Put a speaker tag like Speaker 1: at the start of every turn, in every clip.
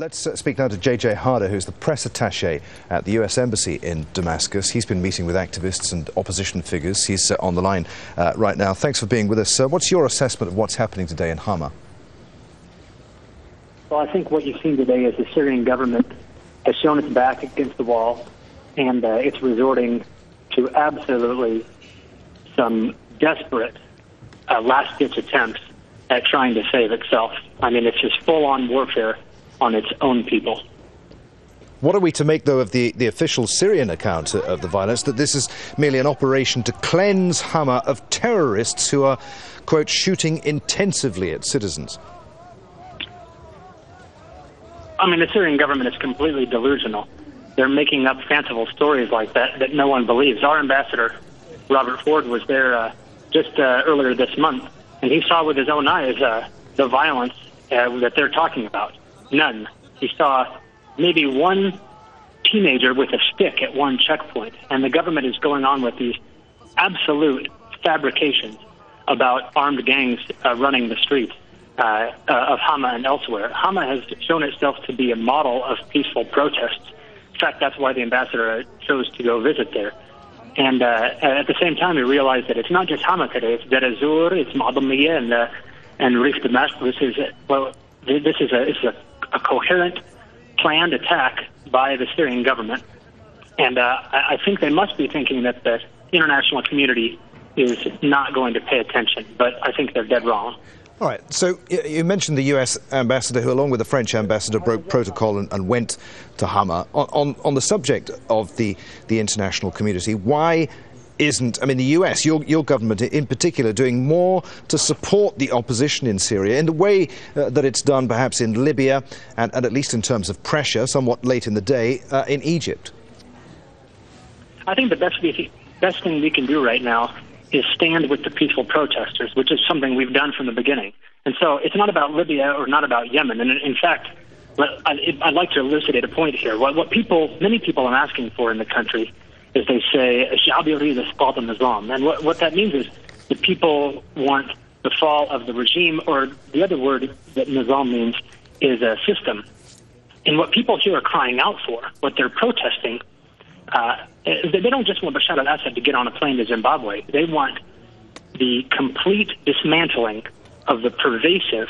Speaker 1: Let's speak now to J.J. who's the press attache at the U.S. Embassy in Damascus. He's been meeting with activists and opposition figures. He's on the line right now. Thanks for being with us. What's your assessment of what's happening today in Hama?
Speaker 2: Well, I think what you've seen today is the Syrian government has shown its back against the wall, and it's resorting to absolutely some desperate last-ditch attempts at trying to save itself. I mean, it's just full-on warfare on its own people.
Speaker 1: What are we to make, though, of the official Syrian account of the violence, that this is merely an operation to cleanse Hama of terrorists who are, quote, shooting intensively at citizens?
Speaker 2: I mean, the Syrian government is completely delusional. They're making up fanciful stories like that no one believes. Our ambassador, Robert Ford, was there just earlier this month, and he saw with his own eyes the violence that they're talking about. None. He saw maybe one teenager with a stick at one checkpoint, and the government is going on with these absolute fabrications about armed gangs running the streets of Hama and elsewhere. Hama has shown itself to be a model of peaceful protests. In fact, that's why the ambassador chose to go visit there. And at the same time, we realized that it's not just Hama today. It's Deir ez-Zor, it's Ma'adamiyya, and Rif Damascus. This is a coherent, planned attack by the Syrian government. And I think they must be thinking that the international community is not going to pay attention, but I think they're dead wrong.
Speaker 1: All right, so you mentioned the U.S. ambassador who, along with the French ambassador, broke protocol and went to Hama. On the subject of the international community, why isn't, I mean, the U.S., your government in particular, doing more to support the opposition in Syria in the way that it's done perhaps in Libya and at least in terms of pressure, somewhat late in the day, in Egypt?
Speaker 2: I think the best thing we can do right now is stand with the peaceful protesters, which is something we've done from the beginning. And so it's not about Libya or not about Yemen. And in fact, I'd like to elucidate a point here. What many people are asking for in the country is they say, and what that means is the people want the fall of the regime, or the other word that nizam means is a system. And what people here are crying out for, what they're protesting, they don't just want Bashar al-Assad to get on a plane to Zimbabwe. They want the complete dismantling of the pervasive,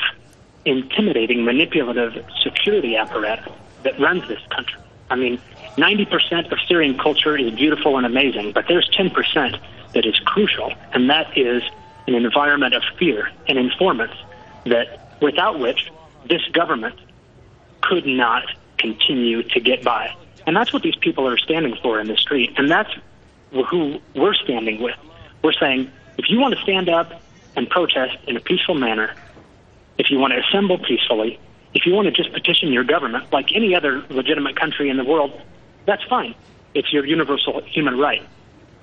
Speaker 2: intimidating, manipulative security apparatus that runs this country. I mean, 90% of Syrian culture is beautiful and amazing, but there's 10% that is crucial, and that is an environment of fear and informants that without which this government could not continue to get by. And that's what these people are standing for in the street, and that's who we're standing with. We're saying, if you want to stand up and protest in a peaceful manner, if you want to assemble peacefully, if you want to just petition your government like any other legitimate country in the world, that's fine. It's your universal human right,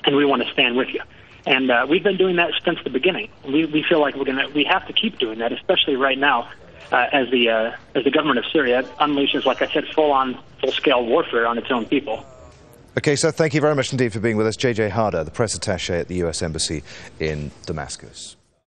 Speaker 2: and we want to stand with you. And we've been doing that since the beginning. We feel like we have to keep doing that, especially right now, as the government of Syria unleashes, like I said, full-scale warfare on its own people.
Speaker 1: Okay, so thank you very much indeed for being with us. J.J. the press attache at the U.S. Embassy in Damascus.